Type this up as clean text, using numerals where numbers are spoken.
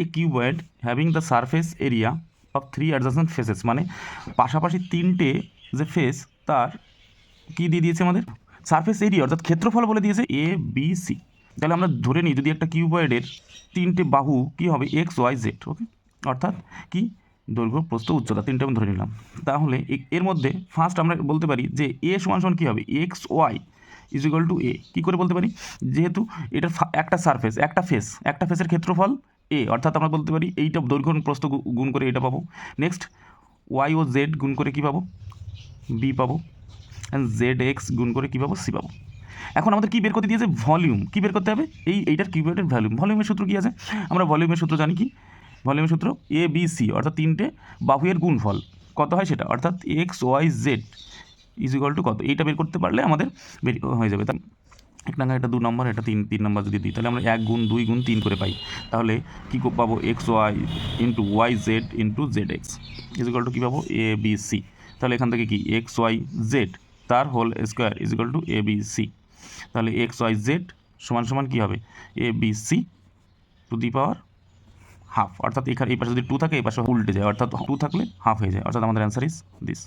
A cuboid having the surface area of 3 adjacent faces, মানে পাশাপাশি 3টে যে ফেস তার কি দিয়ে দিয়েছে আমাদের সারফেস এরিয়া অর্থাৎ ক্ষেত্রফল বলে দিয়েছে এ বি সি। তাহলে আমরা ধরে নিই যদি একটা কিউবয়েডের 3টে বাহু কি হবে এক্স ওয়াই জেড, ওকে, অর্থাৎ কি দৈর্ঘ্য প্রস্থ উচ্চতা 3টে আমি ধরে নিলাম। তাহলে এর মধ্যে ফার্স্ট আমরা বলতে পারি যে এ সমান সমান কী হবে X Y is equal to A. কী করে বলতে পারি, যেহেতু এটার একটা সারফেস একটা ফেসের ক্ষেত্রফল এ, অর্থাৎ আমরা বলতে পারি এইটা দৈর্ঘ্য প্রস্থ গুণ করে এটা পাবো। নেক্সট ওয়াই ও জেড গুণ করে কী পাবো বি পাবো, অ্যান্ড জেড এক্স গুণ করে কী পাবো সি পাবো। এখন আমাদের কী বের করতে দিয়েছে ভলিউম, কী বের করতে হবে এইটার কিউবয়েডের ভলিউমের সূত্র কী আছে, আমরা ভলিউমের সূত্র জানি কি, ভলিউমের সূত্র এ বি সি অর্থাৎ 3টে বাহুয়ের গুণফল কত হয় সেটা, অর্থাৎ x Y z is equal to কত, এইটা বের করতে পারলে আমাদের হয়ে যাবে। তাই এক টাকা এটা 2 নম্বর, এটা 3 নম্বর যদি দিই তাহলে আমরা 1 গুণ 2 গুণ 3 করে পাই। তাহলে কী পাবো X Y into Y Z into Z X is equal to কী পাবো এ বি সি। তাহলে এখান থেকে কি এক্স ওয়াই জেড তার whole square is equal to A B C. তাহলে এক্স ওয়াই জেড সমান সমান কী হবে A B C to the power half, অর্থাৎ এখানে এই পাশে যদি 2 থাকে এই পাশে উল্টে যায়, অর্থাৎ 2 থাকলে হাফ হয়ে যায়, অর্থাৎ আমাদের অ্যান্সার ইজ দিস।